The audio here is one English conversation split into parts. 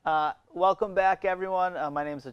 Welcome back, everyone. My name is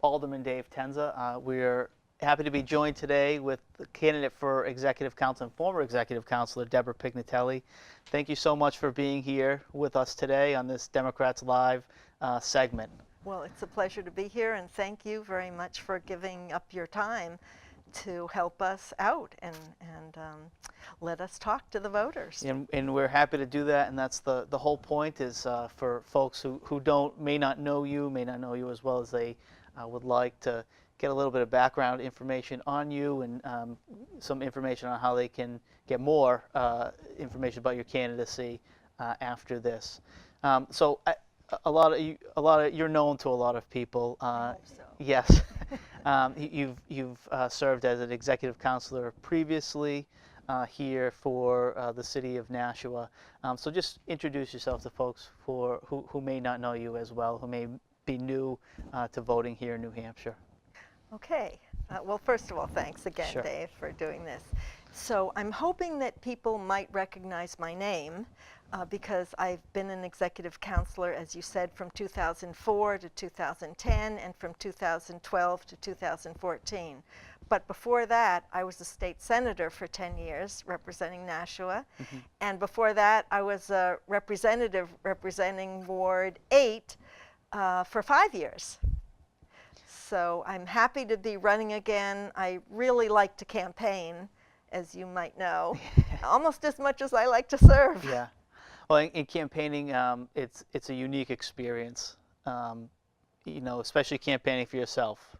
Alderman Dave Tenza. We're happy to be joined today with the candidate for Executive Council and former Executive Councilor Debora Pignatelli. Thank you so much for being here with us today on this Democrats Live segment. Well, it's a pleasure to be here, and thank you very much for giving up your time to help us out and let us talk to the voters. And we're happy to do that, and that's the whole point is for folks who may not know you as well as they would like to get a little bit of background information on you and some information on how they can get more information about your candidacy after this. So you're known to a lot of people. I hope so. Yes. You've served as an executive councilor previously here for the city of Nashua. So just introduce yourself to folks who may not know you as well, who may be new to voting here in New Hampshire. Okay. Well, first of all, thanks again, Sure. Dave, for doing this. So I'm hoping that people might recognize my name because I've been an executive councilor, as you said, from 2004 to 2010 and from 2012 to 2014. But before that, I was a state senator for 10 years representing Nashua. Mm-hmm. And before that, I was a representative representing Ward 8 for 5 years. So I'm happy to be running again. I really like to campaign, as you might know, almost as much as I like to serve. Yeah. Well, in campaigning, it's a unique experience, especially campaigning for yourself.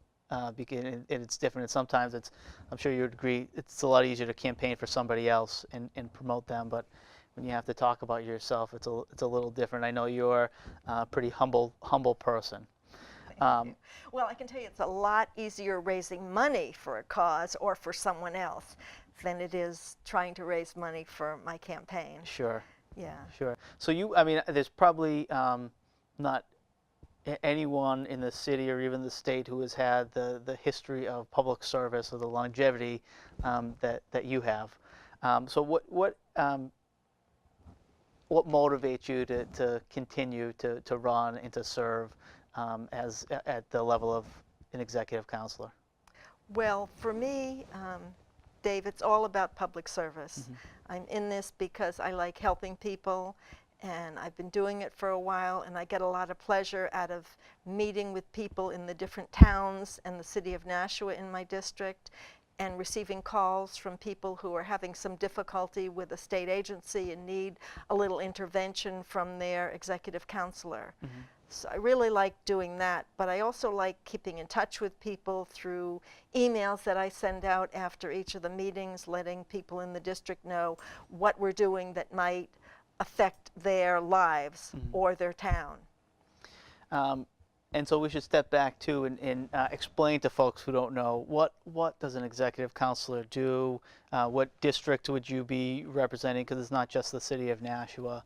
Because it's different, and sometimes I'm sure you would agree, it's a lot easier to campaign for somebody else and promote them, but when you have to talk about yourself, it's a little different. I know you're a pretty humble person. Thank you. Well, I can tell you it's a lot easier raising money for a cause or for someone else than it is trying to raise money for my campaign. Sure. Yeah. Sure. So there's probably not anyone in the city or even the state who has had the history of public service or the longevity that you have. So what motivates you to continue to run and to serve at the level of an executive councilor? Well, for me, Dave, it's all about public service. Mm-hmm. I'm in this because I like helping people, and I've been doing it for a while, and I get a lot of pleasure out of meeting with people in the different towns and the city of Nashua in my district, and receiving calls from people who are having some difficulty with a state agency and need a little intervention from their executive councilor. Mm-hmm. So I really like doing that, but I also like keeping in touch with people through emails that I send out after each of the meetings, letting people in the district know what we're doing that might affect their lives mm-hmm. or their town. And so we should step back too and explain to folks who don't know what does an executive councilor do? What district would you be representing? Because it's not just the city of Nashua,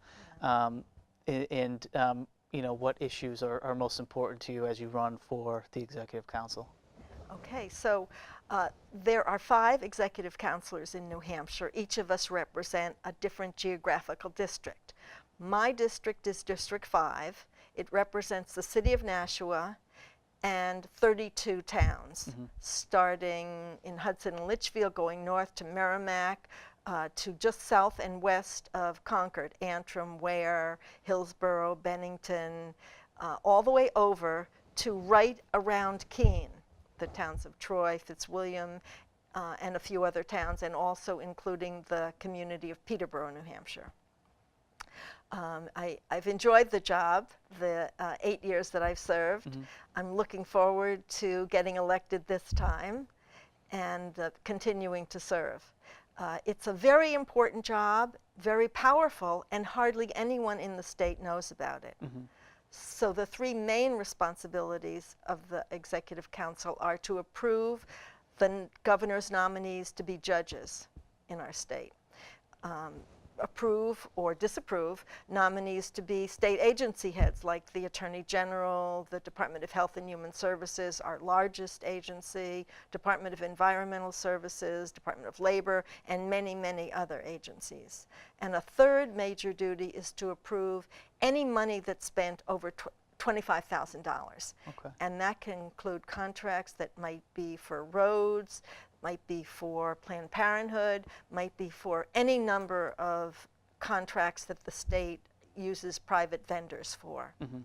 what issues are most important to you as you run for the executive council? Okay, so there are 5 executive councilors in New Hampshire. Each of us represent a different geographical district. My district is District 5. It represents the city of Nashua and 32 towns, mm-hmm. starting in Hudson and Litchfield, going north to Merrimack, to just south and west of Concord, Antrim, Ware, Hillsborough, Bennington, all the way over to right around Keene, the towns of Troy, Fitzwilliam, and a few other towns, and also including the community of Peterborough, New Hampshire. I've enjoyed the job, the 8 years that I've served. Mm-hmm. I'm looking forward to getting elected this time and continuing to serve. It's a very important job, very powerful, and hardly anyone in the state knows about it. Mm-hmm. So the 3 main responsibilities of the Executive Council are to approve the governor's nominees to be judges in our state. approve or disapprove nominees to be state agency heads, like the Attorney General, the Department of Health and Human Services, our largest agency, Department of Environmental Services, Department of Labor, and many, many other agencies. And a third major duty is to approve any money that's spent over $25,000. Okay. And that can include contracts that might be for roads, might be for Planned Parenthood, might be for any number of contracts that the state uses private vendors for. Mm-hmm.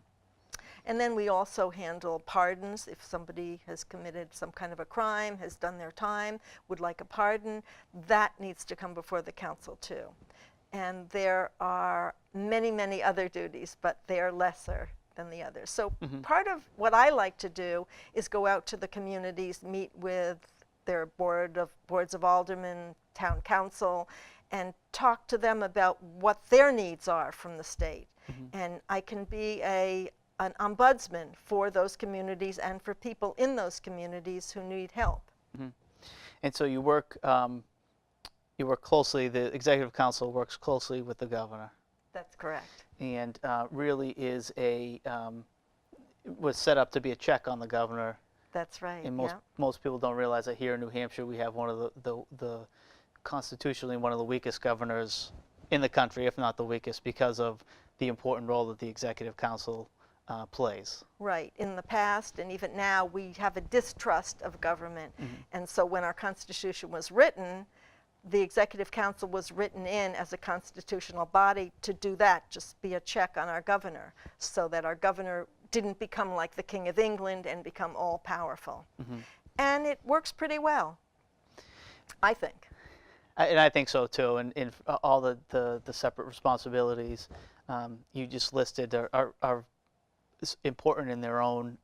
And then we also handle pardons. If somebody has committed some kind of a crime, has done their time, would like a pardon, that needs to come before the council too. And there are many, many other duties, but they are lesser than the others. So part of what I like to do is go out to the communities, meet with their boards of aldermen, town council, and talk to them about what their needs are from the state. And I can be an ombudsman for those communities and for people in those communities who need help. And so you work closely, the Executive Council works closely with the governor. That's correct. And really is was set up to be a check on the governor. That's right. And most people don't realize that here in New Hampshire we have one of the constitutionally one of the weakest governors in the country, if not the weakest, because of the important role that the Executive Council plays. Right. In the past and even now, we have a distrust of government. And so when our Constitution was written, the Executive Council was written in as a constitutional body to do that, just be a check on our governor, so that our governor didn't become like the King of England and become all-powerful. And it works pretty well, I think. And I think so too. And in all the separate responsibilities you just listed are important in their own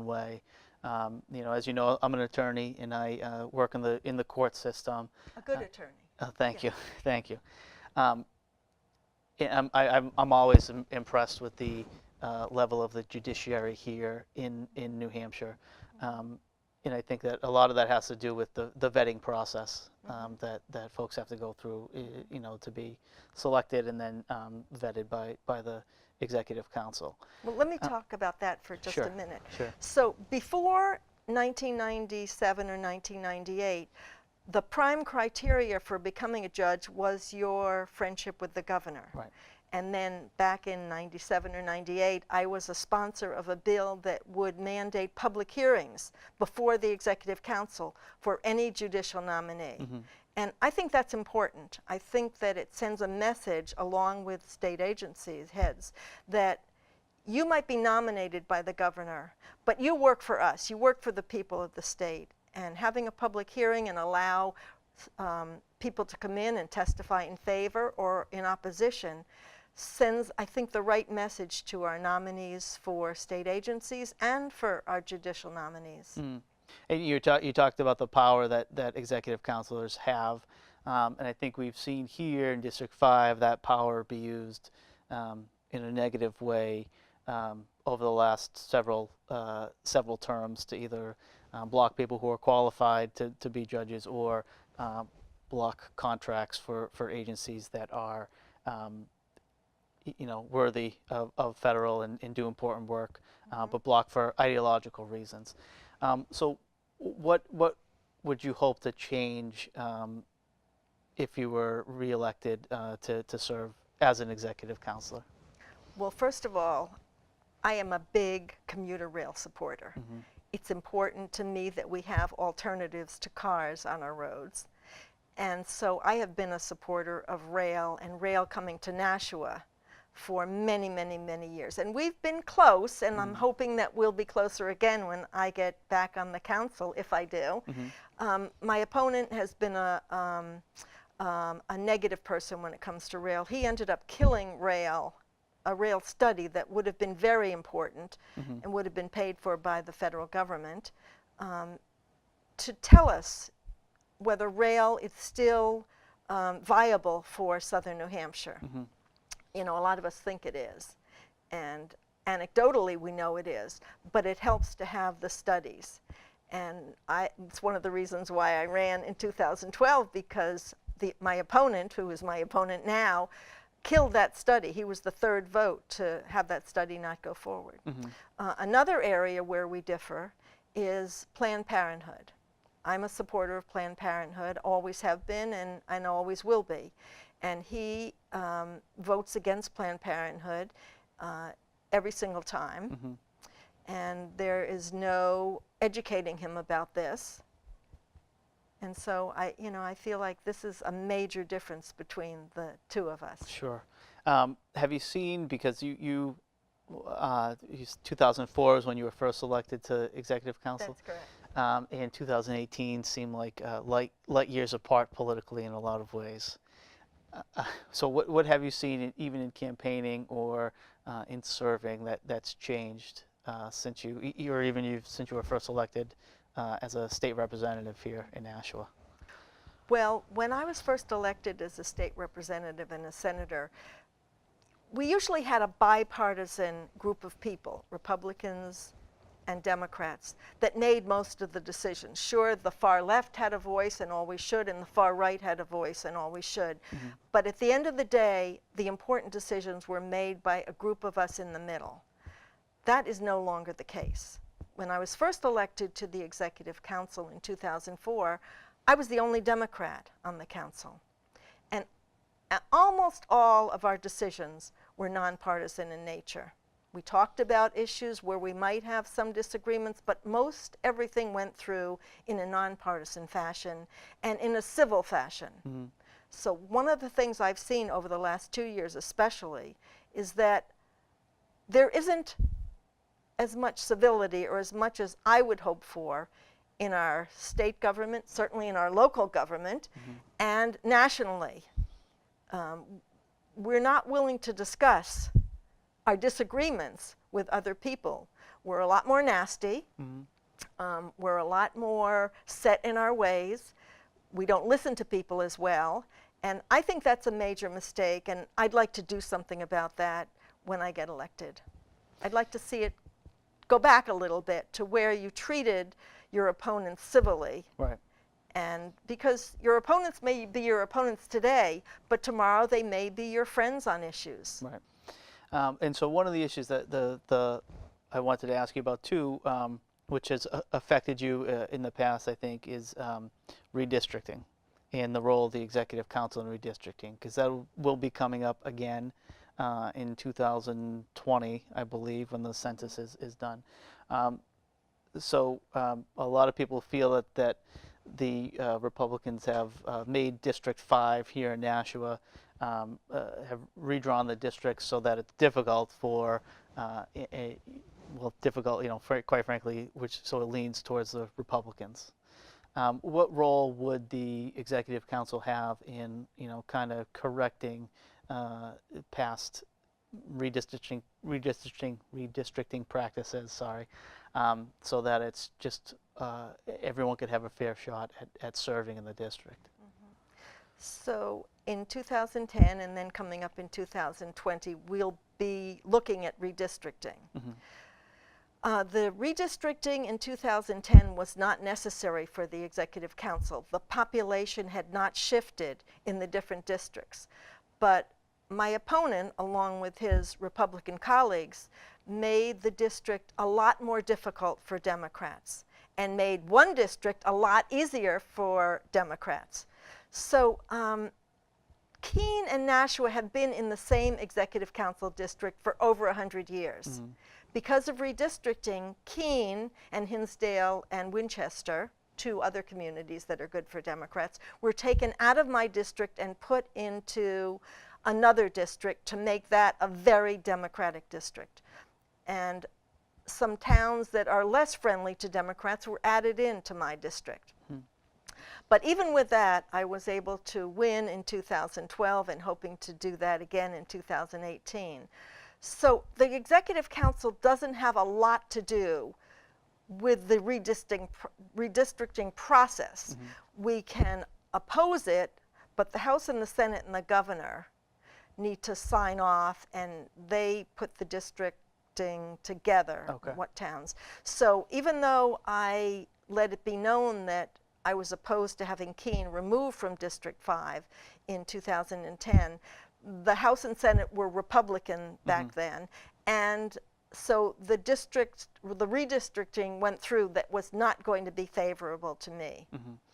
way. You know, as you know, I'm an attorney and I work in the court system. A good attorney. Thank you, thank you. And I'm always impressed with the level of the judiciary here in New Hampshire. And I think that a lot of that has to do with the vetting process that folks have to go through, you know, to be selected and then vetted by the Executive Council. Well, let me talk about that for just Sure, a minute. sure. So before 1997 or 1998, the prime criteria for becoming a judge was your friendship with the governor. Right. And then back in 97 or 98, I was a sponsor of a bill that would mandate public hearings before the Executive Council for any judicial nominee. And I think that's important. I think that it sends a message along with state agencies heads that you might be nominated by the governor, but you work for us. You work for the people of the state. And having a public hearing and allow people to come in and testify in favor or in opposition sends, I think, the right message to our nominees for state agencies and for our judicial nominees. And you talked about the power that executive councilors have, and I think we've seen here in District 5 that power be used in a negative way over the last several terms to either block people who are qualified to be judges or block contracts for agencies that are you know, worthy of federal and do important work, but block for ideological reasons. So what would you hope to change if you were reelected to serve as an executive counselor? Well, first of all, I am a big commuter rail supporter. It's important to me that we have alternatives to cars on our roads. And so I have been a supporter of rail and rail coming to Nashua for many, many, many years. And we've been close, and I'm hoping that we'll be closer again when I get back on the council, if I do. My opponent has been a negative person when it comes to rail. He ended up killing rail, a rail study that would have been very important and would have been paid for by the federal government, to tell us whether rail is still viable for southern New Hampshire. You know, a lot of us think it is, and anecdotally we know it is, but it helps to have the studies. And it's one of the reasons why I ran in 2012, because my opponent, who is my opponent now, killed that study. He was the third vote to have that study not go forward. Another area where we differ is Planned Parenthood. I'm a supporter of Planned Parenthood, always have been and always will be. And he votes against Planned Parenthood every single time. And there is no educating him about this. And so I feel like this is a major difference between the two of us. Sure. Have you seen, because 2004 is when you were first elected to Executive Council? That's correct. And 2018 seemed like light years apart politically in a lot of ways. So what have you seen, even in campaigning or in serving, that's changed since you were first elected as a state representative here in Nashua? Well, when I was first elected as a state representative and a senator, we usually had a bipartisan group of people, Republicans and Democrats, that made most of the decisions. Sure, the far left had a voice and always should, and the far right had a voice and always should. But at the end of the day, the important decisions were made by a group of us in the middle. That is no longer the case. When I was first elected to the Executive Council in 2004, I was the only Democrat on the council. And almost all of our decisions were nonpartisan in nature. We talked about issues where we might have some disagreements, but most everything went through in a nonpartisan fashion and in a civil fashion. So one of the things I've seen over the last 2 years especially is that there isn't as much civility or as much as I would hope for in our state government, certainly in our local government, and nationally. We're not willing to discuss our disagreements with other people. We're a lot more nasty. We're a lot more set in our ways. We don't listen to people as well. And I think that's a major mistake, and I'd like to do something about that when I get elected. I'd like to see it go back a little bit to where you treated your opponents civilly. Right. And because your opponents may be your opponents today, but tomorrow they may be your friends on issues. Right. And so one of the issues that I wanted to ask you about too, which has affected you in the past, I think, is redistricting and the role of the Executive Council in redistricting, because that will be coming up again in 2020, I believe, when the census is done. So a lot of people feel that the Republicans have made District 5 here in Nashua, have redrawn the districts so that it's difficult for, quite frankly, so it leans towards the Republicans. What role would the Executive Council have in, kind of correcting past redistricting practices, so that it's just everyone could have a fair shot at serving in the district? So in 2010 and then coming up in 2020, we'll be looking at redistricting. The redistricting in 2010 was not necessary for the Executive Council. The population had not shifted in the different districts. But my opponent, along with his Republican colleagues, made the district a lot more difficult for Democrats and made one district a lot easier for Democrats. So Keene and Nashua have been in the same Executive Council district for over 100 years. Because of redistricting, Keene and Hinsdale and Winchester, two other communities that are good for Democrats, were taken out of my district and put into another district to make that a very Democratic district. And some towns that are less friendly to Democrats were added into my district. But even with that, I was able to win in 2012 and hoping to do that again in 2018. So the Executive Council doesn't have a lot to do with the redistricting process. We can oppose it, but the House and the Senate and the governor need to sign off, and they put the districting together, what towns. So even though I let it be known that I was opposed to having Keene removed from District 5 in 2010. The House and Senate were Republican back then, and so the redistricting went through that was not going to be favorable to me.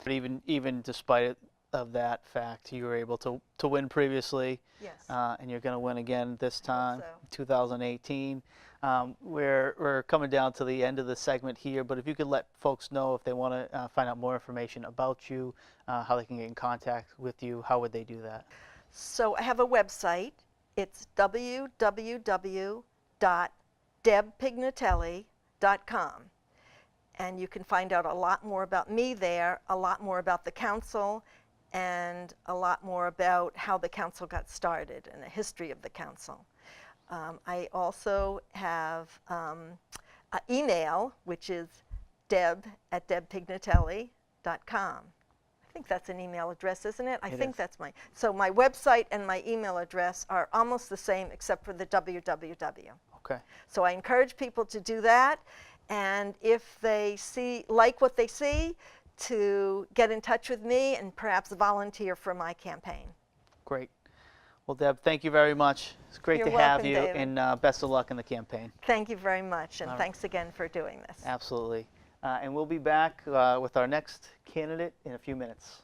But even despite of that fact, you were able to win previously. Yes. And you're going to win again this time, so. 2018. We're coming down to the end of the segment here, but if you could let folks know if they want to find out more information about you, how they can get in contact with you, how would they do that? So I have a website. It's www.debpignatelli.com. And you can find out a lot more about me there, a lot more about the council, and a lot more about how the council got started and the history of the council. I also have an email, which is deb@debpignatelli.com. I think that's an email address, isn't it? I think that's so my website and my email address are almost the same except for the www. Okay. So I encourage people to do that, and if they like what they see, to get in touch with me and perhaps volunteer for my campaign. Great. Well, Deb, thank you very much. It's great to have you, David. and best of luck in the campaign. Thank you very much, and thanks again for doing this. Absolutely. And we'll be back with our next candidate in a few minutes.